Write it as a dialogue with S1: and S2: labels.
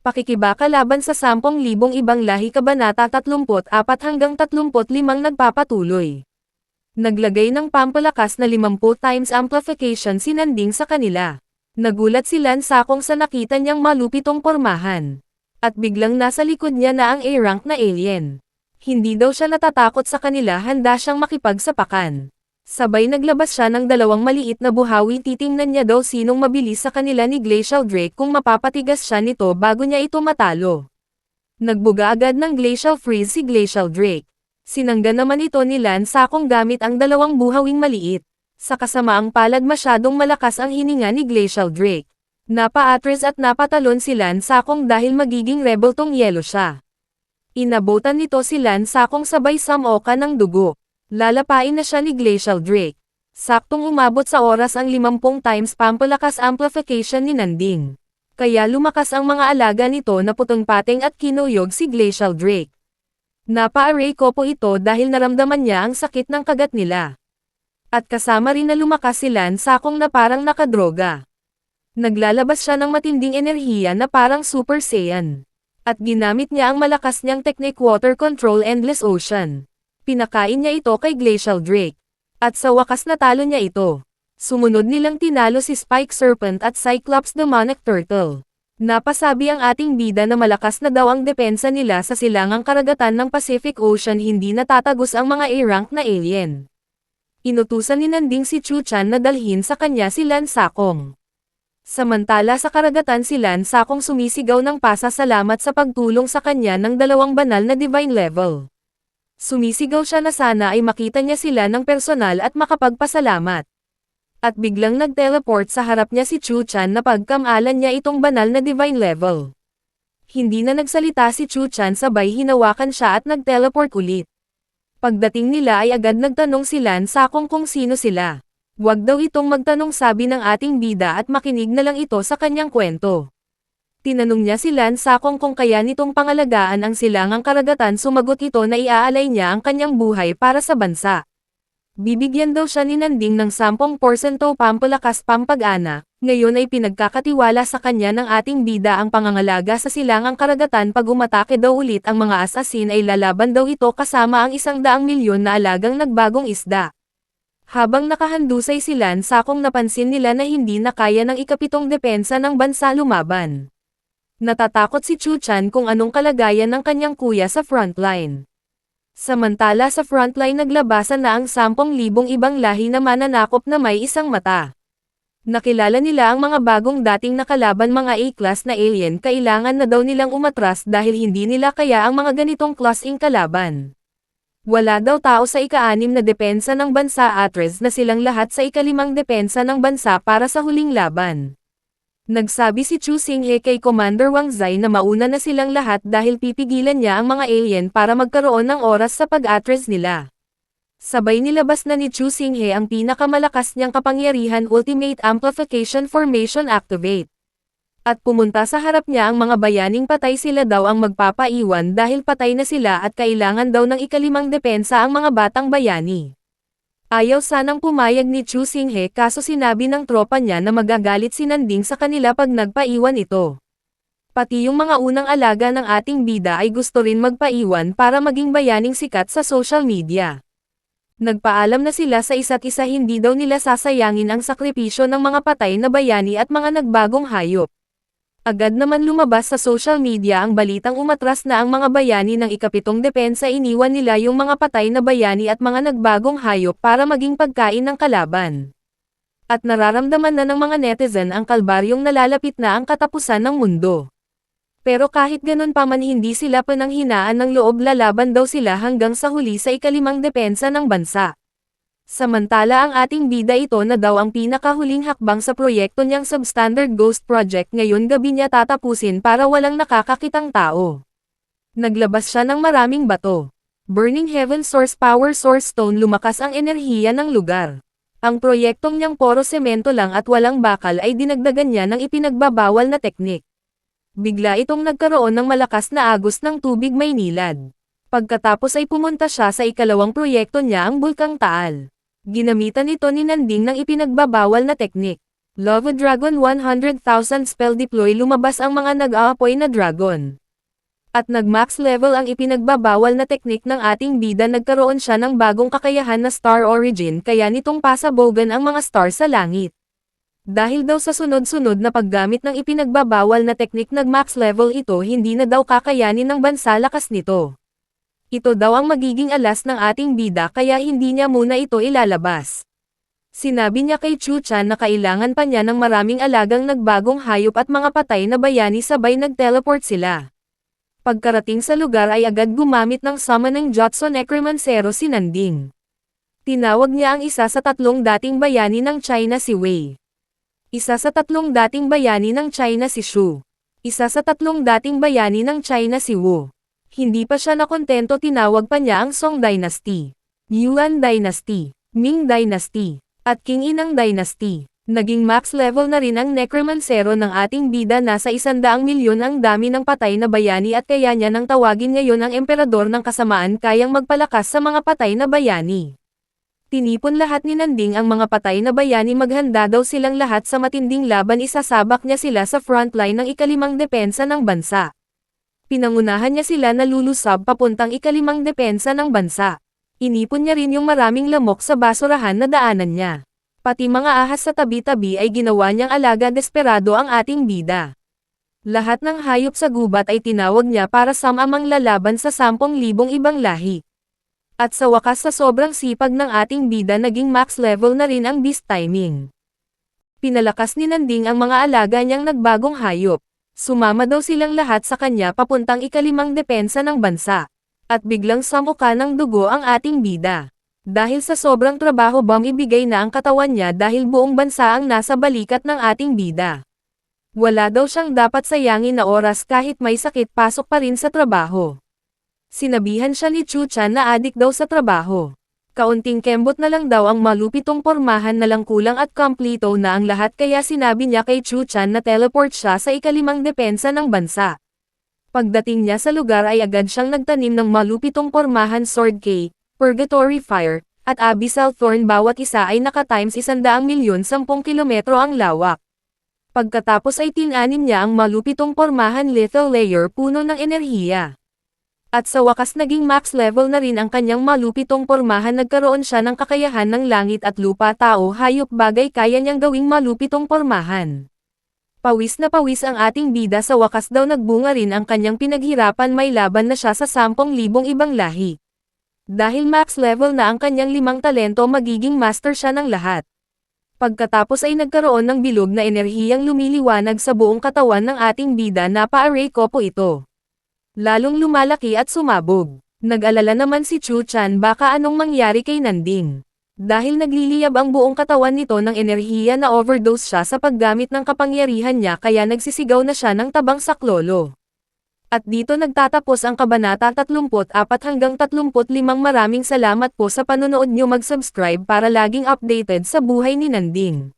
S1: Pakikibaka laban sa 10,000 ibang lahi Kabanata 34 hanggang 35 nagpapatuloy. Naglagay ng pampalakas na 50 times amplification si Nanding sa kanila. Nagulat si Lansakong sa nakita niyang malupitong pormahan. At biglang nasa likod niya na ang A-rank na alien. Hindi daw siya natatakot sa kanila, handa siyang makipagsapakan. Sabay naglabas siya ng 2 maliit na buhawi, titingnan niya daw sinong mabilis sa kanila ni Glacial Drake kung mapapatigas siya nito bago niya ito matalo. Nagbuga agad ng Glacial Freeze si Glacial Drake. Sinangga naman ito ni Lansakong gamit ang 2 buhawing maliit. Sa kasamaang palad masyadong malakas ang hininga ni Glacial Drake. Napa-atras at napatalon si Lansakong dahil magiging rebel tong yelo siya. Inabutan nito si Lansakong sabay samoka ng dugo. Lalapain na siya ni Glacial Drake. Saktong umabot sa oras ang 50 times pampalakas amplification ni Nanding. Kaya lumakas ang mga alaga nito na putong-pating at kinuyog si Glacial Drake. Napa-array ko po ito dahil naramdaman niya ang sakit ng kagat nila. At kasama rin na lumakas si Lansakong na parang nakadroga. Naglalabas siya ng matinding enerhiya na parang Super Saiyan. At ginamit niya ang malakas niyang technique Water Control Endless Ocean. Pinakain niya ito kay Glacial Drake. At sa wakas natalo niya ito. Sumunod nilang tinalo si Spike Serpent at Cyclops Demonic Turtle. Napasabi ang ating bida na malakas na daw ang depensa nila sa silangang karagatan ng Pacific Ocean, hindi natatagos ang mga A-rank na alien. Inutusan ni Nanding si Chu-chan na dalhin sa kanya si Lansakong. Samantala sa karagatan si Lansakong sumisigaw ng pasasalamat sa pagtulong sa kanya ng 2 banal na divine level. Sumisigaw siya na sana ay makita niya sila ng personal at makapagpasalamat. At biglang nag-teleport sa harap niya si Chu-chan na pagkamalan niya itong banal na divine level. Hindi na nagsalita si Chu-chan, sabay hinawakan siya at nag-teleport ulit. Pagdating nila ay agad nagtanong si Lansakong kung sino sila. Huwag daw itong magtanong, sabi ng ating bida, at makinig na lang ito sa kanyang kwento. Tinanong niya si Lansakong kung kaya nitong pangalagaan ang silangang karagatan, sumagot ito na iaalay niya ang kanyang buhay para sa bansa. Bibigyan daw siya ni Nanding ng 10% pampalakas pampag-ana, ngayon ay pinagkakatiwala sa kanya ng ating bida ang pangangalaga sa silangang karagatan. Pag umatake daw ulit ang mga asasin ay lalaban daw ito kasama ang 100 milyon na alagang nagbagong isda. Habang nakahandusay si Lansakong, napansin nila na hindi na kaya ng ikapitong depensa ng bansa lumaban. Natatakot si Chu-chan kung anong kalagayan ng kanyang kuya sa frontline. Samantala sa frontline naglabasan na ang 10,000 ibang lahi na mananakop na may isang mata. Nakilala nila ang mga bagong dating nakalaban, mga A-class na alien. Kailangan na daw nilang umatras dahil hindi nila kaya ang mga ganitong klaseng kalaban. Wala daw tao sa ika-6 na depensa ng bansa, atras na silang lahat sa ika-5 depensa ng bansa para sa huling laban. Nagsabi si Chu Xinghe kay Commander Wang Zai na mauna na silang lahat dahil pipigilan niya ang mga alien para magkaroon ng oras sa pag-atras nila. Sabay nilabas na ni Chu Xinghe ang pinakamalakas niyang kapangyarihan, Ultimate Amplification Formation Activate. At pumunta sa harap niya ang mga bayaning patay sila daw ang magpapaiwan dahil patay na sila at kailangan daw ng ika-5 depensa ang mga batang bayani. Ayaw sanang pumayag ni Chu Xinghe, kaso sinabi ng tropa niya na magagalit si Nanding sa kanila pag nagpaiwan ito. Pati yung mga unang alaga ng ating bida ay gusto rin magpaiwan para maging bayaning sikat sa social media. Nagpaalam na sila sa isa't isa, hindi daw nila sasayangin ang sakripisyo ng mga patay na bayani at mga nagbagong hayop. Agad naman lumabas sa social media ang balitang umatras na ang mga bayani ng ika-7 depensa, iniwan nila yung mga patay na bayani at mga nagbagong hayop para maging pagkain ng kalaban. At nararamdaman na ng mga netizen ang kalbaryong nalalapit na ang katapusan ng mundo. Pero kahit ganun pa man, hindi sila pananghinaan ng loob, lalaban daw sila hanggang sa huli sa ika-5 depensa ng bansa. Samantala ang ating bida, ito na daw ang pinakahuling hakbang sa proyekto niyang Substandard Ghost Project. Ngayon gabi niya tatapusin para walang nakakakitang tao. Naglabas siya ng maraming bato. Burning Heaven Source Power Source Stone, lumakas ang enerhiya ng lugar. Ang proyektong niyang poro semento lang at walang bakal ay dinagdagan niya ng ipinagbabawal na teknik. Bigla itong nagkaroon ng malakas na agos ng tubig may nilad. Pagkatapos ay pumunta siya sa ika-2 proyekto niya, ang Bulkang Taal. Ginamitan ito ni Nanding ng ipinagbabawal na teknik. Love a Dragon 100,000 spell deploy lumabas ang mga nag-aapoy na dragon. At nag-max level ang ipinagbabawal na teknik ng ating bida, nagkaroon siya ng bagong kakayahan na Star Origin, kaya nitong pasabogan ang mga star sa langit. Dahil daw sa sunod-sunod na paggamit ng ipinagbabawal na teknik nag-max level ito, hindi na daw kakayanin ng bansa lakas nito. Ito daw ang magiging alas ng ating bida, kaya hindi niya muna ito ilalabas. Sinabi niya kay Chu Chan na kailangan pa niya ng maraming alagang nagbagong hayop at mga patay na bayani, sabay nag-teleport sila. Pagkarating sa lugar ay agad gumamit ng summoning Jutsu Necromancero si Nanding. Tinawag niya ang isa sa tatlong dating bayani ng China si Wei. Isa sa tatlong dating bayani ng China si Shu. Isa sa tatlong dating bayani ng China si Wu. Hindi pa siya nakontento, tinawag pa niya ang Song Dynasty, Yuan Dynasty, Ming Dynasty, at King Inang Dynasty. Naging max level na rin ang Necromancero ng ating bida, nasa 100 milyon ang dami ng patay na bayani, at kaya niya nang tawagin ngayon ang Emperador ng Kasamaan, kayang magpalakas sa mga patay na bayani. Tinipon lahat ni Nanding ang mga patay na bayani, maghanda daw silang lahat sa matinding laban, isasabak niya sila sa frontline ng ikalimang depensa ng bansa. Pinangunahan niya sila na lulusab papuntang ikalimang depensa ng bansa. Inipon niya rin yung maraming lamok sa basurahan na daanan niya. Pati mga ahas sa tabi-tabi ay ginawa niyang alaga, desperado ang ating bida. Lahat ng hayop sa gubat ay tinawag niya para samamang lalaban sa 10,000 ibang lahi. At sa wakas, sa sobrang sipag ng ating bida, naging max level na rin ang beast timing. Pinalakas ni Nanding ang mga alaga niyang nagbagong hayop. Sumama daw silang lahat sa kanya papuntang ikalimang depensa ng bansa. At biglang samuka ng dugo ang ating bida. Dahil sa sobrang trabaho, ibigay na ang katawan niya dahil buong bansa ang nasa balikat ng ating bida. Wala daw siyang dapat sayangin na oras, kahit may sakit pasok pa rin sa trabaho. Sinabihan siya ni Chu Chan na adik daw sa trabaho. Kaunting kembot na lang daw ang malupitong pormahan na lang kulang at kompleto na ang lahat, kaya sinabi niya kay Chu Chan na teleport siya sa ikalimang depensa ng bansa. Pagdating niya sa lugar ay agad siyang nagtanim ng malupitong pormahan, Sword K, Purgatory Fire, at Abyssal Thorn, bawat isa ay naka-times 100 milyon 10 kilometro ang lawak. Pagkatapos ay tinanim niya ang malupitong pormahan, Lethal Layer, puno ng enerhiya. At sa wakas naging max level na rin ang kanyang malupitong pormahan, nagkaroon siya ng kakayahan ng langit at lupa, tao, hayop, bagay kaya niyang gawing malupitong pormahan. Pawis na pawis ang ating bida, sa wakas daw nagbunga rin ang kanyang pinaghirapan, may laban na siya sa 10,000 ibang lahi. Dahil max level na ang kanyang 5 talento, magiging master siya ng lahat. Pagkatapos ay nagkaroon ng bilog na enerhiyang lumiliwanag sa buong katawan ng ating bida, napa-array ko po ito. Lalong lumalaki at sumabog. Nag-alala naman si Chu Chan, baka anong mangyari kay Nanding. Dahil nagliliyab ang buong katawan nito ng enerhiya, na overdose siya sa paggamit ng kapangyarihan niya, kaya nagsisigaw na siya ng tabang saklolo. At dito nagtatapos ang Kabanata 34 hanggang 35. Maraming salamat po sa panonood niyo, mag-subscribe para laging updated sa buhay ni Nanding.